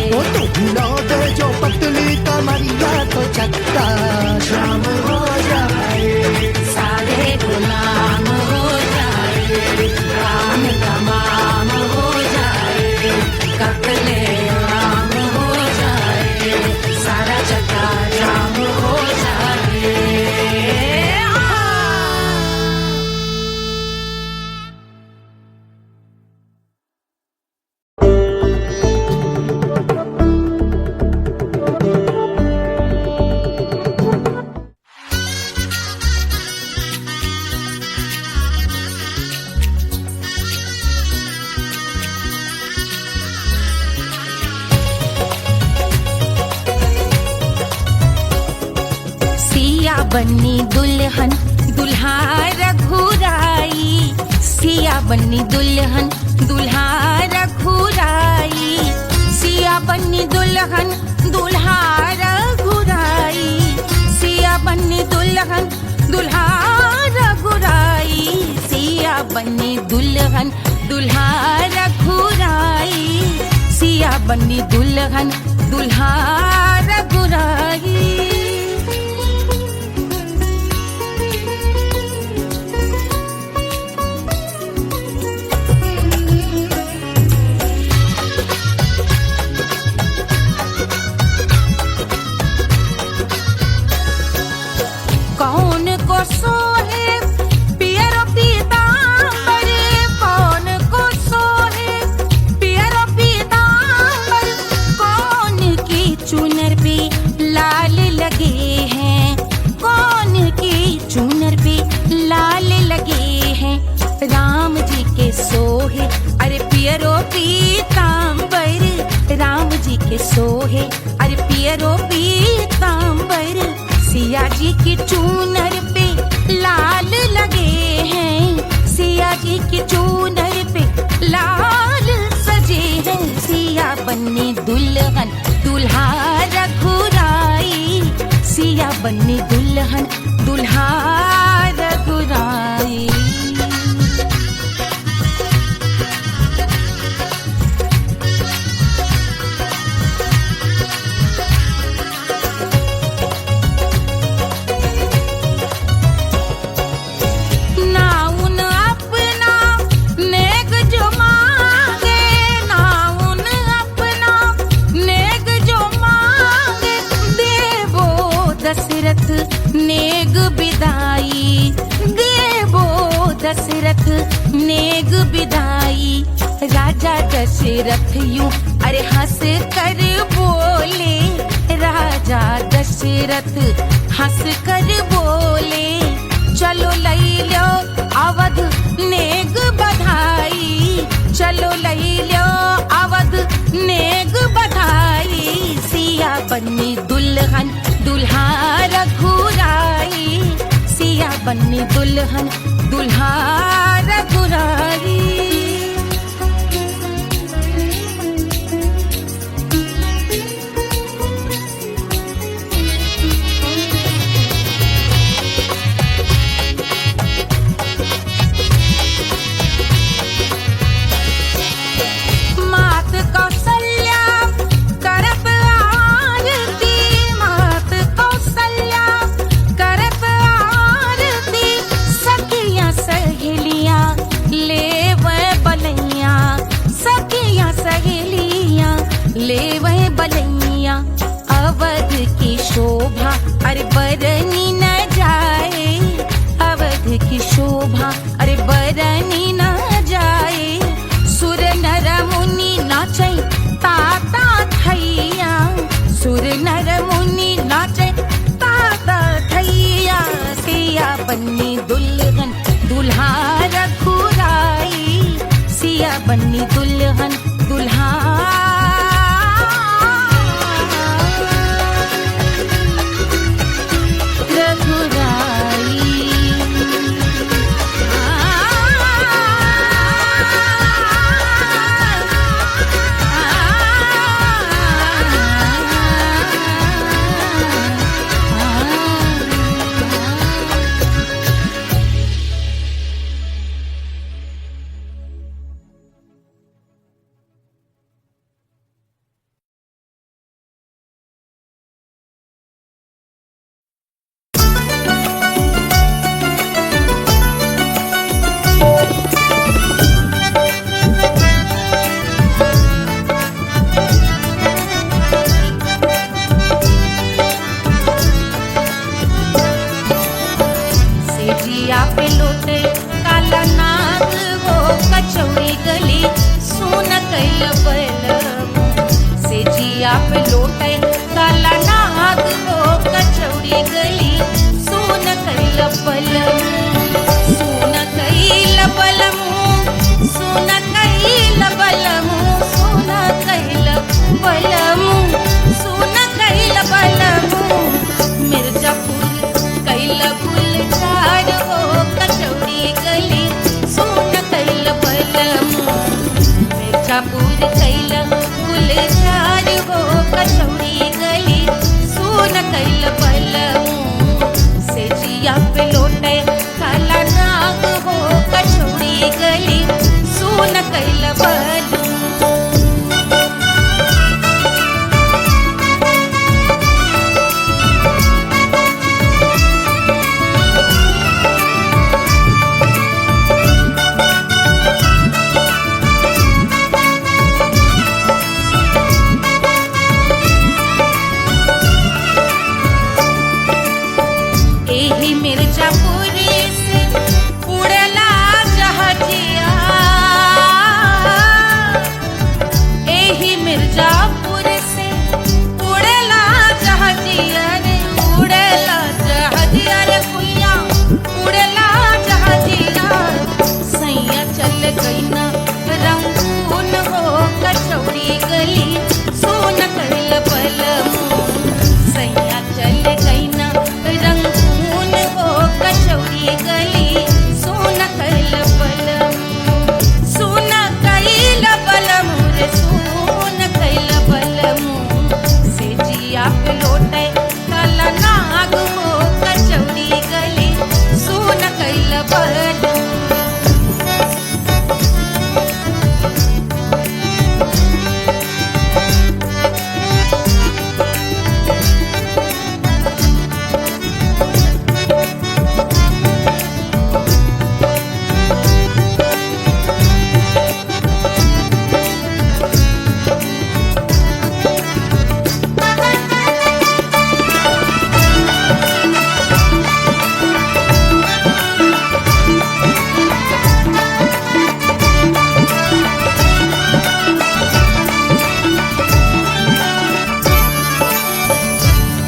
ओ तू हिला दे जो पतली कमरिया तो चक्का जाम हो जाए। सारे गुलाम हो जाए, काम तमाम हो जाए। कत्ले आम हो जाए, सारा चक्का जाम हो जाए। सिया बन्नी दुल्हन दुल्हा रघुराई। सिया बन्नी दुल्हन दुल्हा रघुराई। सिया बन्नी दुल्हन दुल्हा रघुराई। सिया बन्नी दुल्हन दुल्हा रघुराई। सिया बन्नी दुल्हन दुल्हा रघुराई। सिया बन्नी दुल्हन दुल्हा रघुराई। के सोहे, अरे पियरो पीतांबर राम जी के सोहे, अरे पियरो पीतांबर सिया जी की चूनर पे लाल लगे हैं, सिया जी की चूनर पे लाल सजे हैं, सिया बन्नी दुल्हन दुल्हा रघुराई, सिया बन्नी दुल्हन दुल्हा रघुराई। दशरथ नेग बिदाई, देवो दशरथ नेग बिदाई, राजा दशरथ यूं अरे हंस कर बोले, राजा दशरथ हंस कर बोले, चलो लई लो अवध नेग बधाई, चलो लई लो अवध नेग बधाई, सिया बन्नी दुल्हन दुल्हा रघुराई, सिया बन्नी दुल्हन दुल्हा रघुराई। मात कौशल्या करत आरती, मात कौशल्या करत आरती, सखियां सहेलियां लेवे बलैया, सखियां सहेलियां लेवे बलैया, अवध की शोभा अरे बरनी न जाए, अवध की शोभा अरे बरनी न जाए, सुर नर मुनि नाचे ताता थैया, सुर नर मुनि नाचे ताता थैया, सिया बन्नी दुल्हन दुल्हा रघुराई, सिया बन्नी दुल्हन दुल्हा रघुराई। सेजिया पे लोटे काला नाग वो कचौड़ी गली सुन कैल बलमु, सेजिया पे लोटे काला नाग वो कचौड़ी गली सुन कैल बलमु, सुन कैल बलमु, सुन कैल बलमु, सुन कैल बलमु, सुन कैल बलमु, मिर्जापुर कैल गुलजार हो कचौड़ी गली सुन कैल बलमु, मिर्जापुर कैल गुलजार हो कचौड़ी गली सुन कैल बलमु, सेजिया पे लोटे काला नाग हो कचौड़ी गली सुन कैल बलमु। एही मिर्जापुर से उड़ला जहाजिया, कैना रंगून हो कचौड़ी गली सोन कैल बलमू सैया चल कैना रंगून हो कचौड़ी गली सोन कैल बलमू सोन कैल बलमू रे सोन कैल बलमू से जिया पे लोटे काला नाग हो कचौड़ी गली सोन कैल बलमू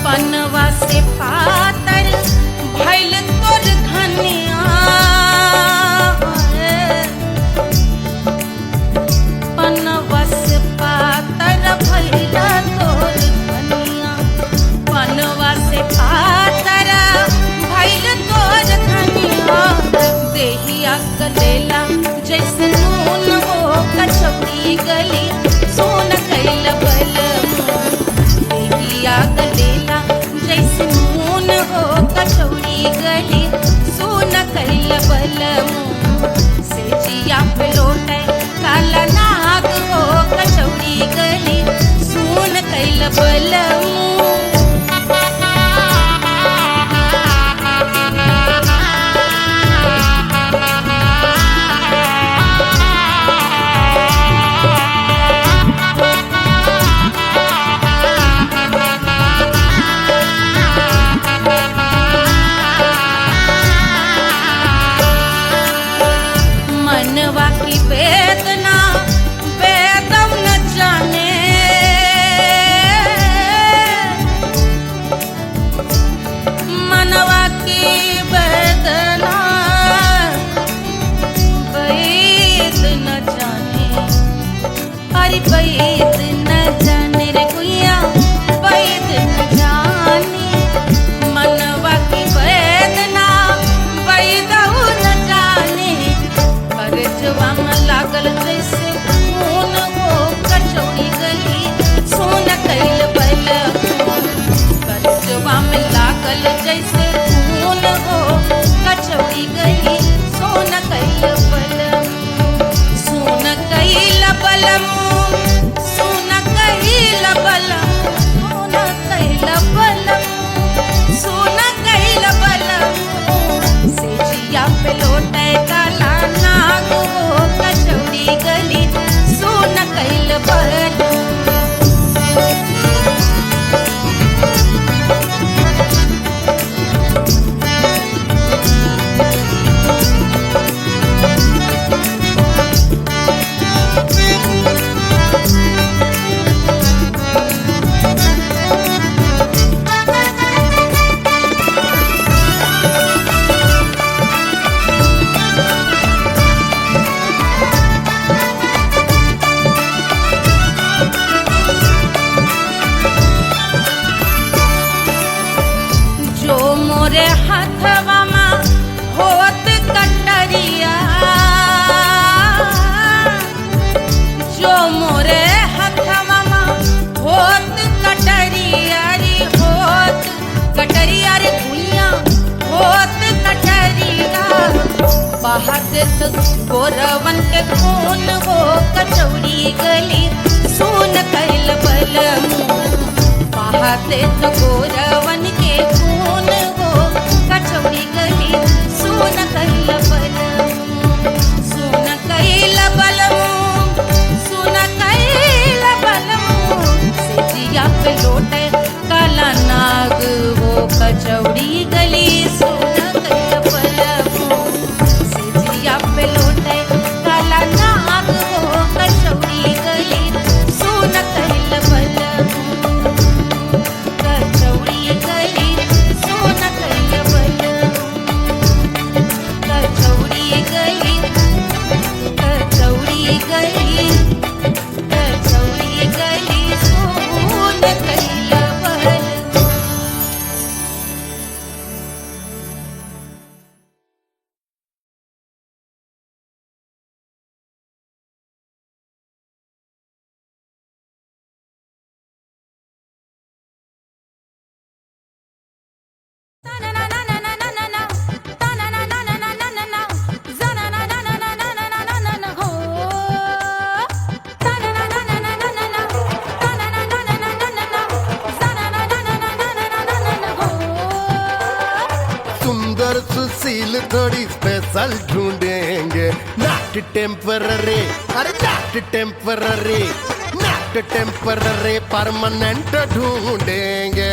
पनवा से पातर भइल तोर धनिया पनवा से पातर भइल तोर धनिया पनवा से पातर भइल तोर धनिया देहिया गलेला जैसे नून हो कचौड़ी गली सोन कैल बलमू देहिया गलेला जैसे नून हो कचौड़ी गली सोन कैल बलमू से जिया पे लोटे काला नाग हो कचौड़ी गली सोन कैल बलमू मनवा की वेदना वेदम न जाने मनवा की वेदना वेद न जाने अरे वेद न जाने रे गुइया वेद न जाने मनवा की वेदना वेद न जाने परजवा में लागल जैसे खून हो कचौड़ी गली सोन कैल बलमू परजवा में लागल जैसे खून हो कचौड़ी गली सोन कैल बलमू सोन कैल बलमू सोन कैल बलमू सोन कैल बलमू से जिया पे लोटे काला नाग हो कचौड़ी गली सोन कैल बलमू जो मोरे हाथवा में होत कटरिया जो मोरे हाथवा में होत कटरिया रे होत कटरिया रे भुइया होत कटरिया बाहर से गोरवन के खून हो कचौड़ी गली सोन कैल बलमू बाहर से गोरवन के खून हो कचौड़ी गली सोन कैल बलमू सोन कैल बलमू सोन कैल बलमू से जिया पे लोटे काला नाग हो कचौड़ी गली सोन कैल बलमू से जिया पे लोटे काला नाग हो कचौड़ी गली सोन कैल बलमू कचौड़ी गली सोन कैल बलमू कचौड़ी गली फील थोड़ी स्पेशल ढूंढेंगे, नॉट टेम्पररी, अरे not temporary, not temporary, permanent ढूंढेंगे।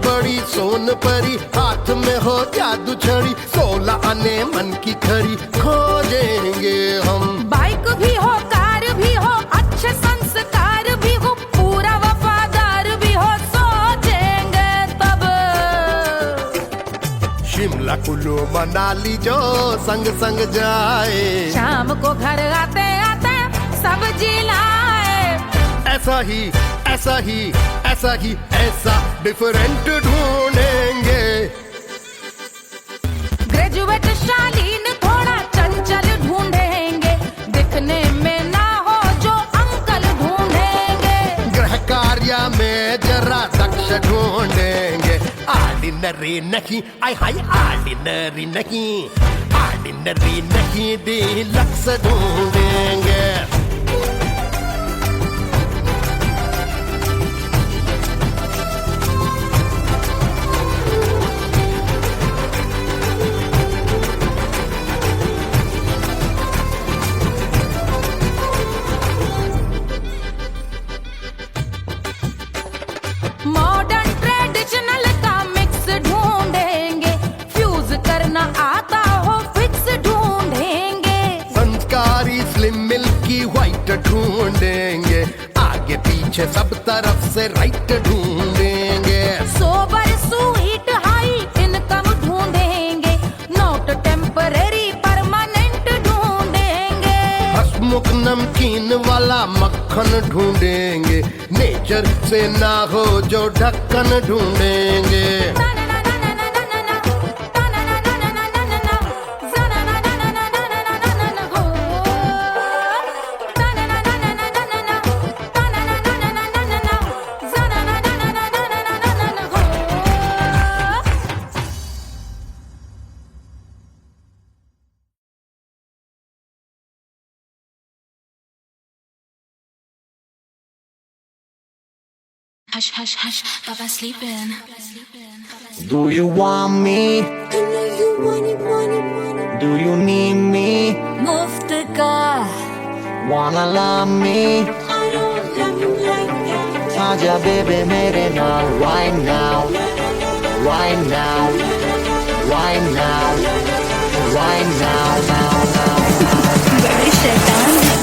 बड़ी सोन परी, हाथ में हो जादू छड़ी, 16 आने मन की खरी खोजेंगे हम। बाइक भी हो, कार भी हो, अच्छे संस्कार भी हो, पूरा वफादार भी हो, सोचेंगे तब। शिमला कुल्लू मनाली जो संग संग जाए, शाम को घर आते आते सब्जी लाए। ऐसा ही ऐसा ही ऐसा ही ऐसा डिफरेंट ढूंढेंगे। ग्रेजुएट शालीन थोड़ा चंचल ढूंढेंगे, दिखने में ना हो जो अंकल ढूंढेंगे। गृह कार्य में जरा दक्ष ढूंढेंगे, ऑर्डिनरी नहीं, आय हाय ऑर्डिनरी नहीं, ऑर्डिनरी नहीं, डीलक्स ढूंढेंगे। मॉडर्न ट्रेडिशनल का मिक्स ढूंढेंगे, फ्यूज करना आता हो फिक्स ढूंढेंगे। संस्कारी स्लिम मिल्की व्हाइट ढूंढेंगे, आगे पीछे सब तरफ से राइट ढूंढेंगे। सोबर स्वीट हाई इनकम ढूंढेंगे, नॉट टेम्पररी परमानेंट ढूंढेंगे। हंसमुख नमकीन वाला मक्खन ढूंढेंगे, नेचर से ना हो जो ढक्कन ढूंढेंगे। Hush, hush, hush, Papa's sleeping. Do you want me? Do you need me? मुफ्त का Wanna love me? आजा बेबे मेरे नाल right now, right now, right now, right now, now, now, now. बड़े शैतान है।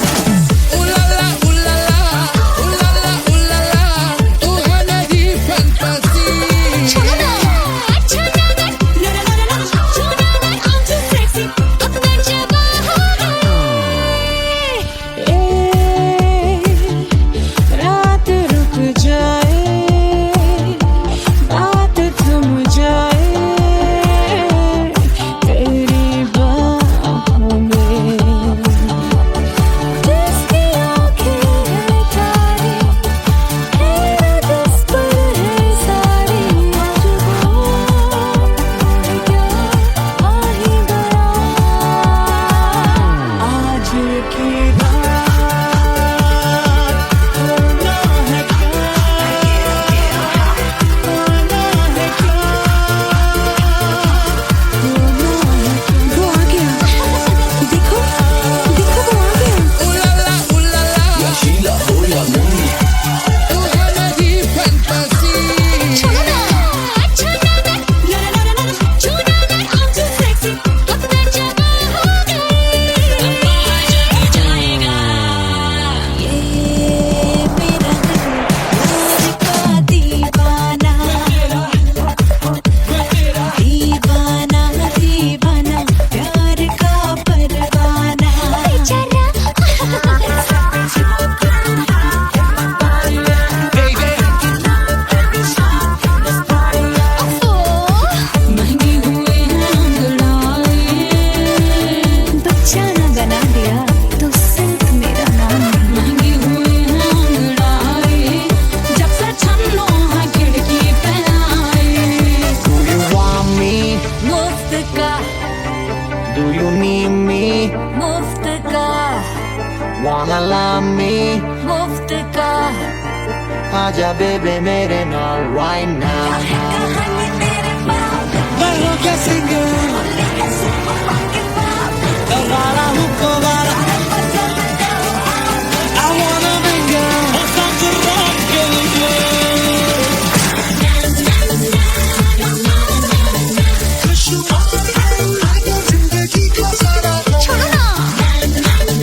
wanna love me मुफ्त का आजा बेबे मेरे नाल right now कहानी तेरे पास मैं हो क्या सिंगर वाला हूँ कोवाला I wanna mingle और साथ rock के लिए जिंदगी का सारा छोड़ो ना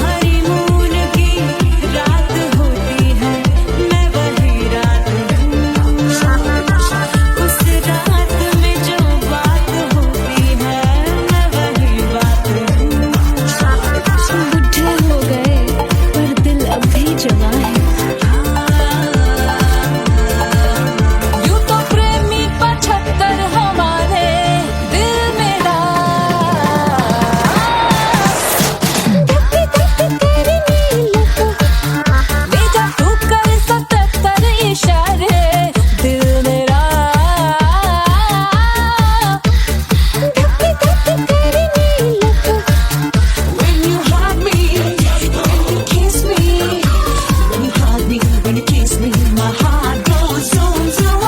हनीमून की रात होती है मैं वही रात हूँ उस रात में जो बात होती है मैं वही बात हूँ बुढ़े हो गए पर दिल अब भी जवान है यूं तो प्रेमी 75 हमारे दिल में भेजा तू कर 77 इशारे दिल मेरा When you hug me, when you kiss me, when you hug me, when you kiss me, my heart goes zoom zoom.